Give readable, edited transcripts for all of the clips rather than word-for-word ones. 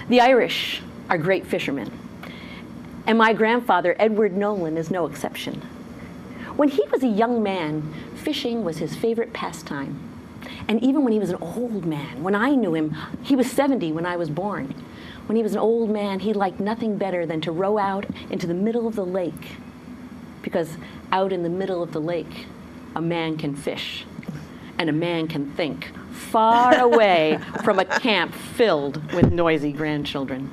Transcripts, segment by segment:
The Irish are great fishermen, and my grandfather, Edward Nolan, is no exception. When he was a young man, fishing was his favorite pastime. And even when he was an old man, when I knew him, he was 70 when I was born. When he was an old man, he liked nothing better than to row out into the middle of the lake, because out in the middle of the lake, a man can fish, and a man can think, far away from a camp filled with noisy grandchildren.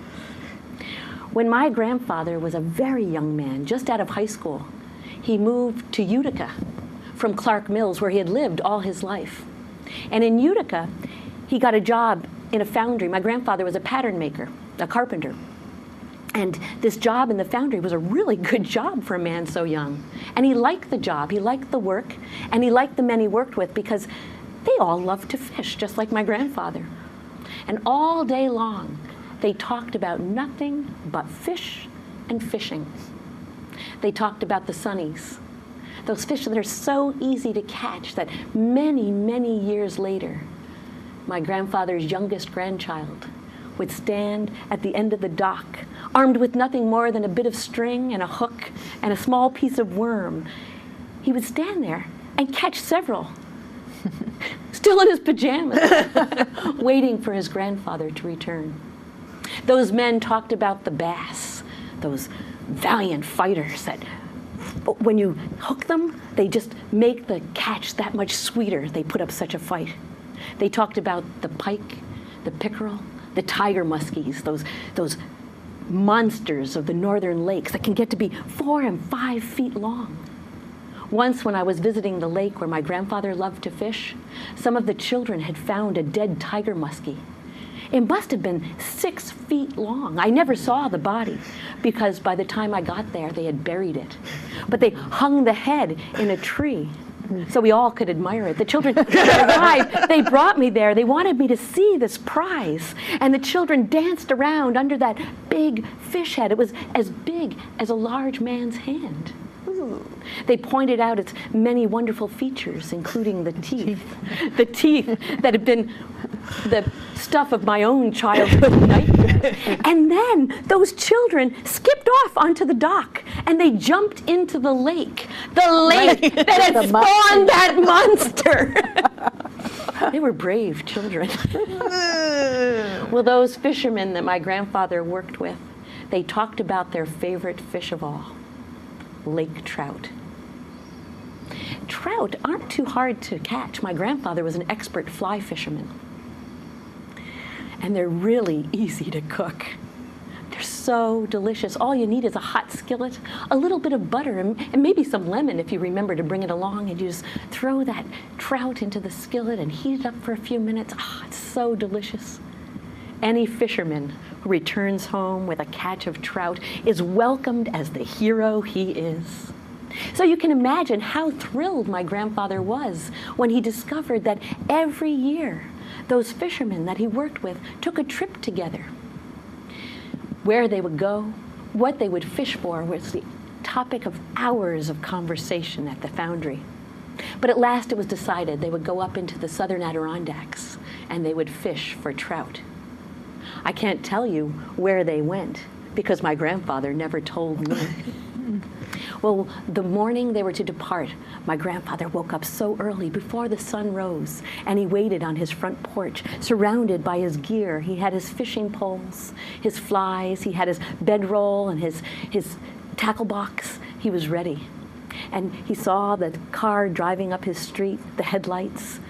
When my grandfather was a very young man, just out of high school, he moved to Utica from Clark Mills, where he had lived all his life. And in Utica, he got a job in a foundry. My grandfather was a pattern maker, a carpenter. And this job in the foundry was a really good job for a man so young. And he liked the job, he liked the work, and he liked the men he worked with because they all loved to fish, just like my grandfather. And all day long, they talked about nothing but fish and fishing. They talked about the sunnies, those fish that are so easy to catch that many, many years later, my grandfather's youngest grandchild would stand at the end of the dock, armed with nothing more than a bit of string and a hook and a small piece of worm. He would stand there and catch several, still in his pajamas, waiting for his grandfather to return. Those men talked about the bass, those valiant fighters that when you hook them, they just make the catch that much sweeter. They put up such a fight. They talked about the pike, the pickerel, the tiger muskies, those monsters of the northern lakes that can get to be 4 and 5 feet long. Once when I was visiting the lake where my grandfather loved to fish, some of the children had found a dead tiger muskie. It must have been 6 feet long. I never saw the body because by the time I got there, they had buried it. But they hung the head in a tree so we all could admire it. The children arrived, they brought me there. They wanted me to see this prize. And the children danced around under that big fish head. It was as big as a large man's hand. They pointed out its many wonderful features, including the teeth that had been the stuff of my own childhood nightmares. And then those children skipped off onto the dock and they jumped into the lake that had spawned that monster. They were brave children. Well, those fishermen that my grandfather worked with, they talked about their favorite fish of all, lake trout. Trout aren't too hard to catch. My grandfather was an expert fly fisherman. And they're really easy to cook. They're so delicious. All you need is a hot skillet, a little bit of butter, and maybe some lemon if you remember to bring it along, and you just throw that trout into the skillet and heat it up for a few minutes. Oh, it's so delicious. Any fisherman who returns home with a catch of trout is welcomed as the hero he is. So you can imagine how thrilled my grandfather was when he discovered that every year those fishermen that he worked with took a trip together. Where they would go, what they would fish for was the topic of hours of conversation at the foundry. But at last it was decided they would go up into the southern Adirondacks and they would fish for trout. I can't tell you where they went because my grandfather never told me. Well, the morning they were to depart, my grandfather woke up so early before the sun rose, and he waited on his front porch, surrounded by his gear. He had his fishing poles, his flies, he had his bedroll and his tackle box. He was ready. And he saw the car driving up his street, the headlights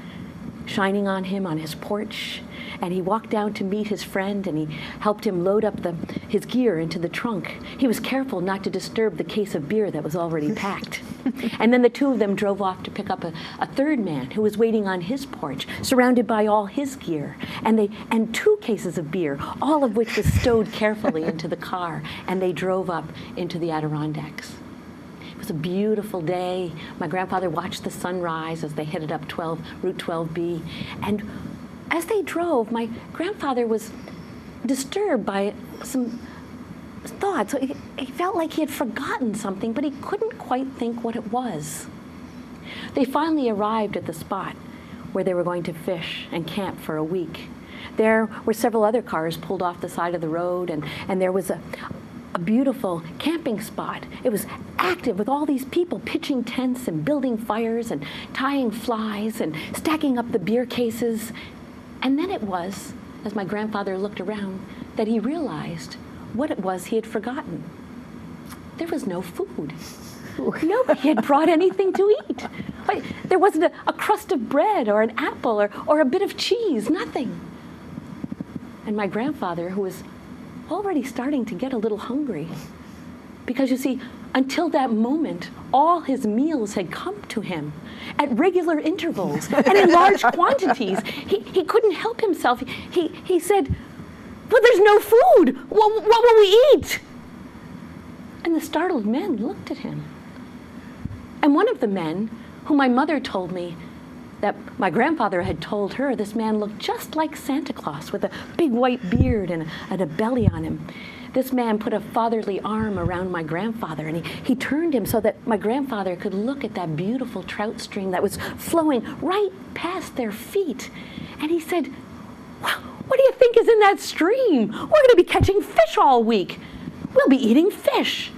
shining on him on his porch. And he walked down to meet his friend, and he helped him load up his gear into the trunk. He was careful not to disturb the case of beer that was already packed. And then the two of them drove off to pick up a third man who was waiting on his porch, surrounded by all his gear, and 2 cases of beer, all of which was stowed carefully into the car, and they drove up into the Adirondacks. It was a beautiful day. My grandfather watched the sunrise as they headed up Route 12B, and as they drove, my grandfather was disturbed by some thoughts. He felt like he had forgotten something, but he couldn't quite think what it was. They finally arrived at the spot where they were going to fish and camp for a week. there were several other cars pulled off the side of the road, and there was a beautiful camping spot. It was active with all these people pitching tents and building fires and tying flies and stacking up the beer cases. And then it was, as my grandfather looked around, that he realized what it was he had forgotten. There was no food. Nobody had brought anything to eat. There wasn't a crust of bread or an apple or a bit of cheese, nothing. And my grandfather, who was already starting to get a little hungry, because you see, until that moment, all his meals had come to him at regular intervals and in large quantities. He couldn't help himself. He said, "Well, there's no food. What will we eat?" And the startled men looked at him. And one of the men, whom my mother told me that my grandfather had told her, this man looked just like Santa Claus with a big white beard and a belly on him. This man put a fatherly arm around my grandfather, and he turned him so that my grandfather could look at that beautiful trout stream that was flowing right past their feet. And he said, "What do you think is in that stream? We're going to be catching fish all week. We'll be eating fish."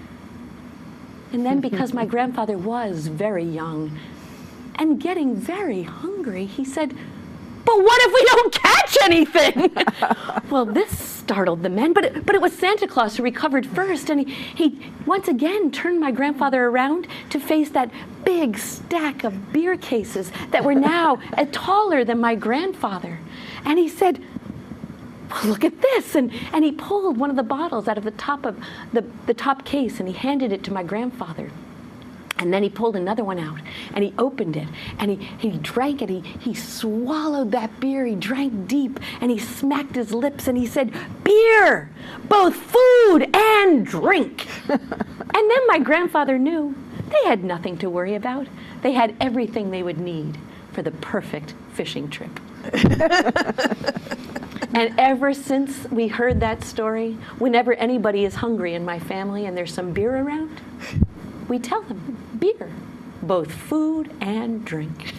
And then, because my grandfather was very young and getting very hungry, he said, "But what if we don't catch anything?" Well, this startled the men, but it was Santa Claus who recovered first, and he once again turned my grandfather around to face that big stack of beer cases that were now taller than my grandfather. And he said, "Well, look at this," and he pulled one of the bottles out of the top of the top case, and he handed it to my grandfather. And then he pulled another one out, and he opened it, and he drank it. He swallowed that beer. He drank deep, and he smacked his lips, and he said, "Beer, both food and drink." And then my grandfather knew they had nothing to worry about. They had everything they would need for the perfect fishing trip. And ever since we heard that story, whenever anybody is hungry in my family and there's some beer around, we tell them, "Beer, both food and drink."